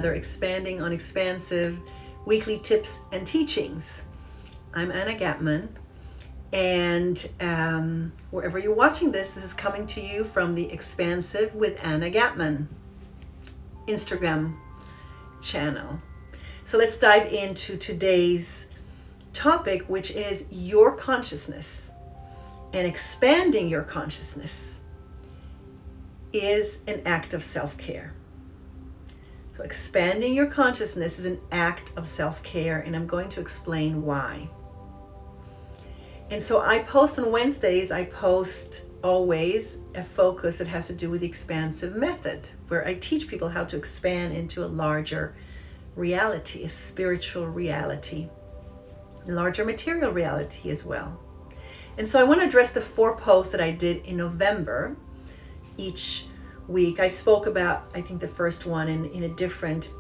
another Expanding on Expansive weekly tips and teachings. I'm Anna Gapman, and wherever you're watching this is coming to you from the Expansive with Anna Gapman Instagram channel. So let's dive into today's topic, which is your consciousness. And expanding your consciousness is an act of self-care. So expanding your consciousness is an act of self-care, and I'm going to explain why. And so I post on Wednesdays, I post always a focus that has to do with the expansive method, where I teach people how to expand into a larger reality, a spiritual reality, a larger material reality as well. And so I want to address the 4 posts that I did in November. Each week I spoke about, I think, the first one in a different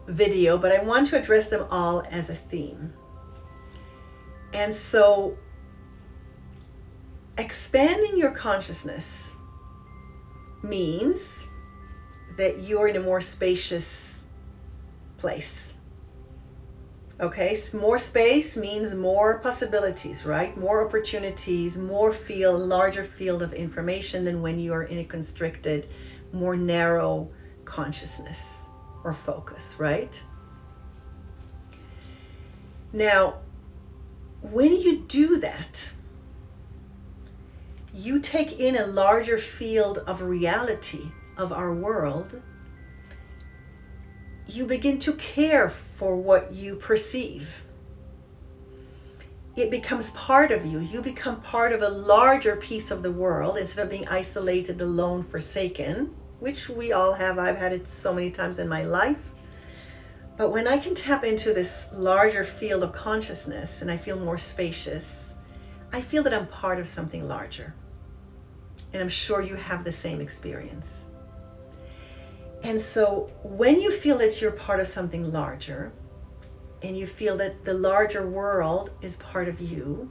video, but I want to address them all as a theme. And so expanding your consciousness means that you're in a more spacious place. Okay, more space means more possibilities, right? More opportunities, larger field of information than when you are in a constricted, more narrow consciousness or focus, right? Now, when you do that, you take in a larger field of reality of our world. You begin to care for what you perceive. It becomes part of you. You become part of a larger piece of the world instead of being isolated, alone, forsaken, which we all have. I've had it so many times in my life. But when I can tap into this larger field of consciousness and I feel more spacious, I feel that I'm part of something larger. And I'm sure you have the same experience. And so when you feel that you're part of something larger and you feel that the larger world is part of you,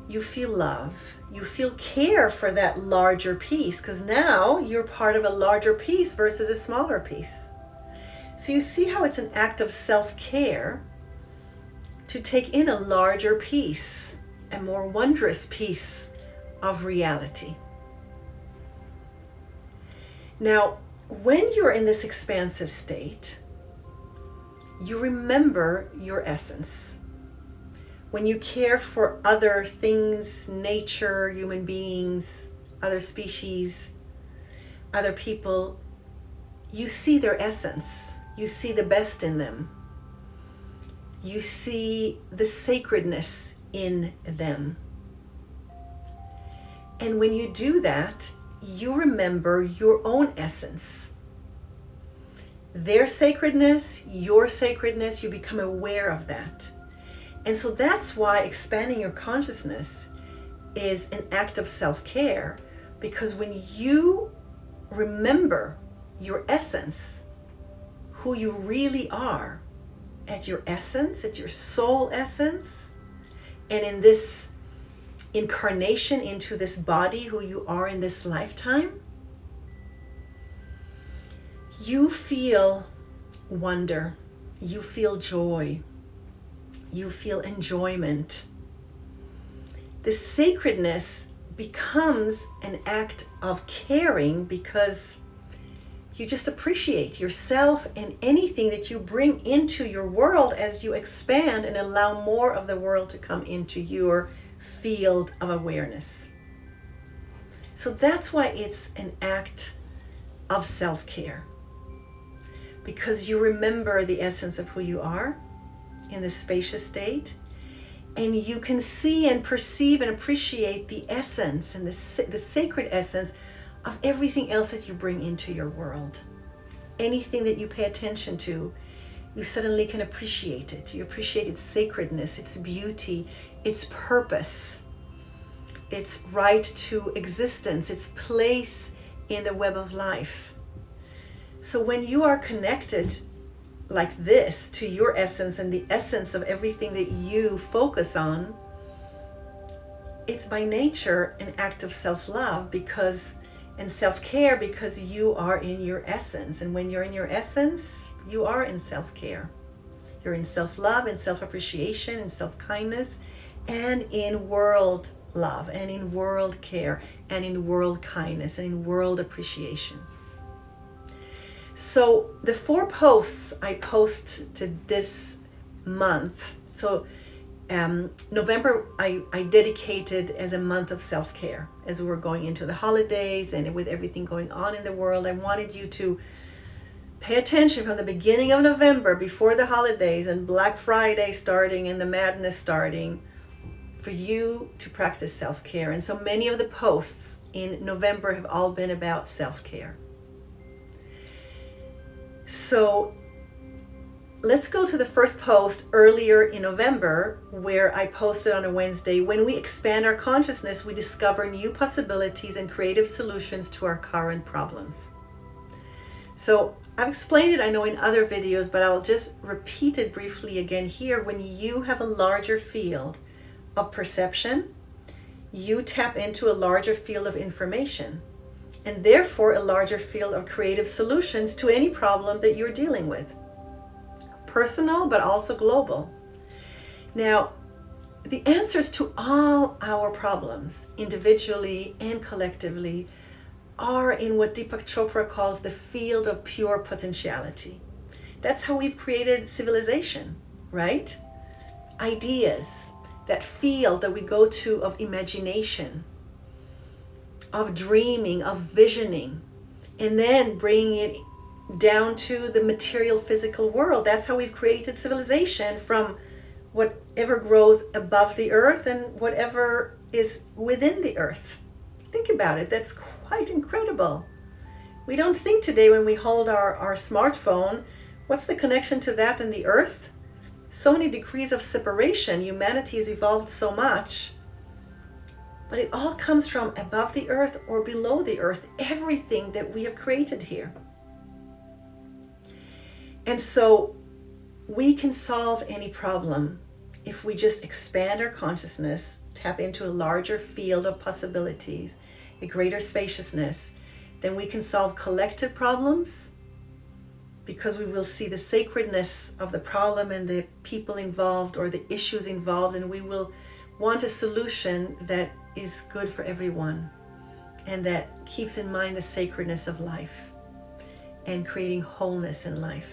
you feel love, you feel care for that larger piece, because now you're part of a larger piece versus a smaller piece. So you see how it's an act of self-care to take in a larger piece, a more wondrous piece of reality. Now, when you're in this expansive state, you remember your essence. When you care for other things, nature, human beings, other species, other people, you see their essence. You see the best in them. You see the sacredness in them. And when you do that, you remember your own essence. Their sacredness, your sacredness, you become aware of that. And so that's why expanding your consciousness is an act of self-care, because when you remember your essence, who you really are, at your essence, at your soul essence, and in this incarnation into this body, who you are in this lifetime, you feel wonder, you feel joy, you feel enjoyment. The sacredness becomes an act of caring, because you just appreciate yourself and anything that you bring into your world as you expand and allow more of the world to come into your field of awareness. So that's why it's an act of self-care, because you remember the essence of who you are in this spacious state, and you can see and perceive and appreciate the essence and the sacred essence of everything else that you bring into your world. Anything that you pay attention to, you suddenly can appreciate it. You appreciate its sacredness, its beauty, its purpose, its right to existence, its place in the web of life. So when you are connected like this to your essence and the essence of everything that you focus on, it's by nature an act of self-love, because And self-care because you are in your essence. And when you're in your essence, you are in self-care. You're in self-love and self-appreciation and self-kindness and in world love and in world care and in world kindness and in world appreciation. So the 4 posts I posted this month, so November I dedicated as a month of self-care. As we were going into the holidays and with everything going on in the world, I wanted you to pay attention from the beginning of November, before the holidays and Black Friday starting and the madness starting, for you to practice self-care. And so many of the posts in November have all been about self-care. So let's go to the first post earlier in November, where I posted on a Wednesday, when we expand our consciousness, we discover new possibilities and creative solutions to our current problems. So I've explained it, I know, in other videos, but I'll just repeat it briefly again here. When you have a larger field of perception, you tap into a larger field of information, and therefore a larger field of creative solutions to any problem that you're dealing with. Personal, but also global. Now, the answers to all our problems, individually and collectively, are in what Deepak Chopra calls the field of pure potentiality. That's how we've created civilization, right? Ideas, that field that we go to of imagination, of dreaming, of visioning, and then bringing it down to the material physical world. That's how we've created civilization, from whatever grows above the earth and whatever is within the earth. Think about it. That's quite incredible. We don't think today, when we hold our smartphone, what's the connection to that and the earth? So many degrees of separation. Humanity has evolved so much. But it all comes from above the earth or below the earth, everything that we have created here. And so we can solve any problem if we just expand our consciousness, tap into a larger field of possibilities, a greater spaciousness. Then we can solve collective problems, because we will see the sacredness of the problem and the people involved or the issues involved, and we will want a solution that is good for everyone and that keeps in mind the sacredness of life and creating wholeness in life.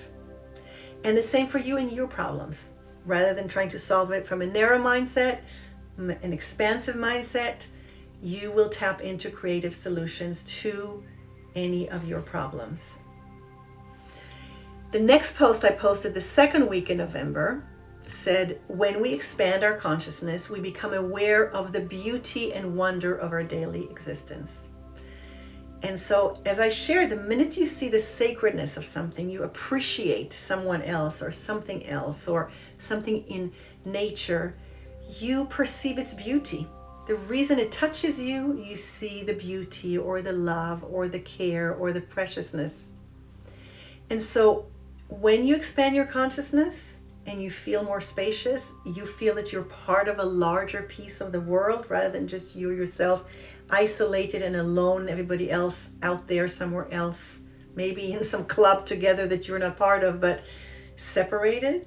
And the same for you and your problems. Rather than trying to solve it from a narrow mindset, an expansive mindset, you will tap into creative solutions to any of your problems. The next post I posted the second week in November said, when we expand our consciousness, we become aware of the beauty and wonder of our daily existence. And so, as I shared, the minute you see the sacredness of something, you appreciate someone else or something in nature, you perceive its beauty. The reason it touches you, you see the beauty or the love or the care or the preciousness. And so when you expand your consciousness and you feel more spacious, you feel that you're part of a larger piece of the world rather than just you yourself, isolated and alone, everybody else out there somewhere else, maybe in some club together that you're not part of, but separated.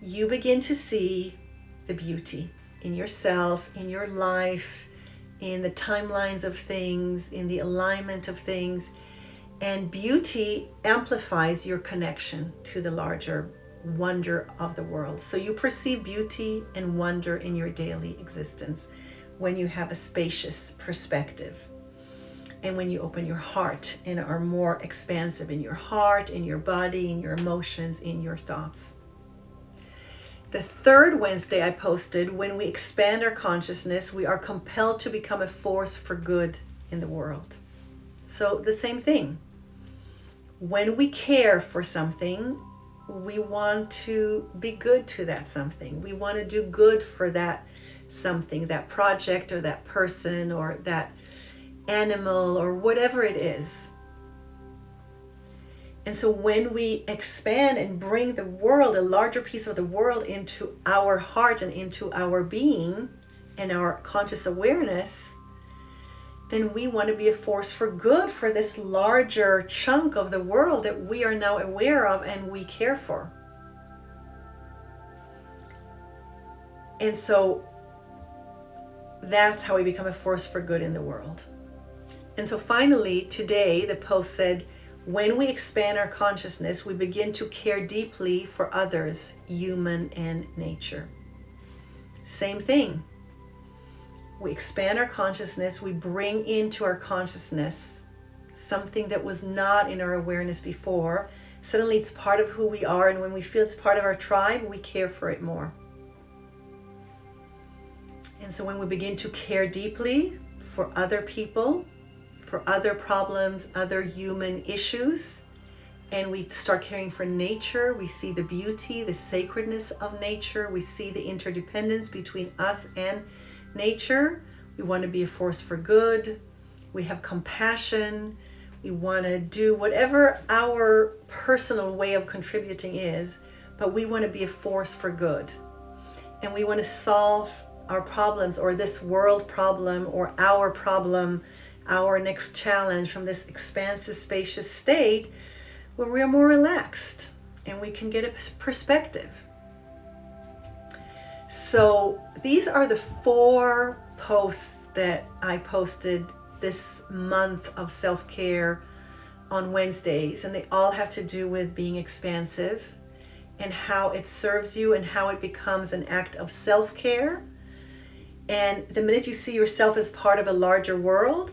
You begin to see the beauty in yourself, in your life, in the timelines of things, in the alignment of things. And beauty amplifies your connection to the larger wonder of the world. So you perceive beauty and wonder in your daily existence when you have a spacious perspective. And when you open your heart and are more expansive in your heart, in your body, in your emotions, in your thoughts. The third Wednesday I posted, when we expand our consciousness, we are compelled to become a force for good in the world. So the same thing. When we care for something, we want to be good to that something. We want to do good for that something, that project or that person or that animal or whatever it is. And so when we expand and bring the world, a larger piece of the world, into our heart and into our being and our conscious awareness, then we want to be a force for good for this larger chunk of the world that we are now aware of and we care for. And so that's how we become a force for good in the world. And so finally, today, the post said, when we expand our consciousness, we begin to care deeply for others, human and nature. Same thing. We expand our consciousness, we bring into our consciousness something that was not in our awareness before. Suddenly it's part of who we are, and when we feel it's part of our tribe, we care for it more. And so when we begin to care deeply for other people, for other problems, other human issues, and we start caring for nature, we see the beauty, the sacredness of nature, we see the interdependence between us and nature. We want to be a force for good. We have compassion. We want to do whatever our personal way of contributing is, but we want to be a force for good. And we want to solve our problems, or this world problem, or our next challenge from this expansive, spacious state where we are more relaxed and we can get a perspective. So these are the 4 posts that I posted this month of self-care on Wednesdays, and they all have to do with being expansive and how it serves you and how it becomes an act of self-care. And the minute you see yourself as part of a larger world,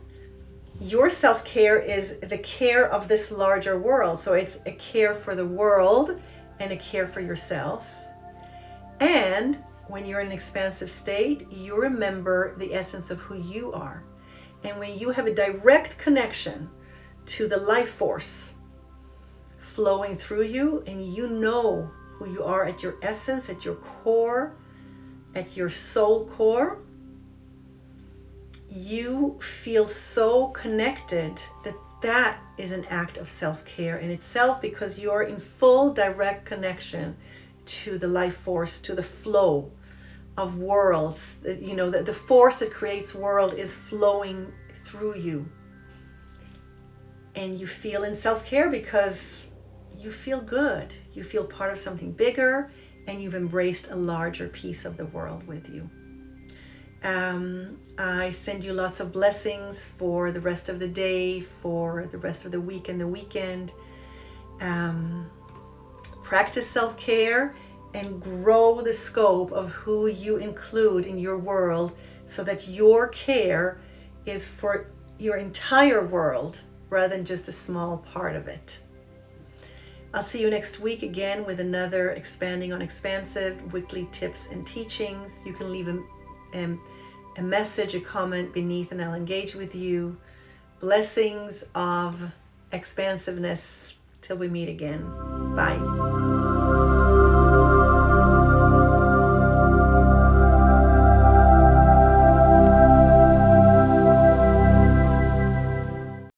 your self-care is the care of this larger world. So it's a care for the world and a care for yourself. And when you're in an expansive state, you remember the essence of who you are. And when you have a direct connection to the life force flowing through you, and you know who you are at your essence, at your core, at your soul core, you feel so connected that is an act of self-care in itself, because you're in full direct connection to the life force, to the flow of worlds. You know, that the force that creates world is flowing through you. And you feel in self-care because you feel good. You feel part of something bigger, and you've embraced a larger piece of the world with you. I send you lots of blessings for the rest of the day, for the rest of the week and the weekend. Practice self-care and grow the scope of who you include in your world, so that your care is for your entire world rather than just a small part of it. I'll see you next week again with another Expanding on Expansive weekly tips and teachings. You can leave a message, a comment beneath, and I'll engage with you. Blessings of expansiveness till we meet again. Bye.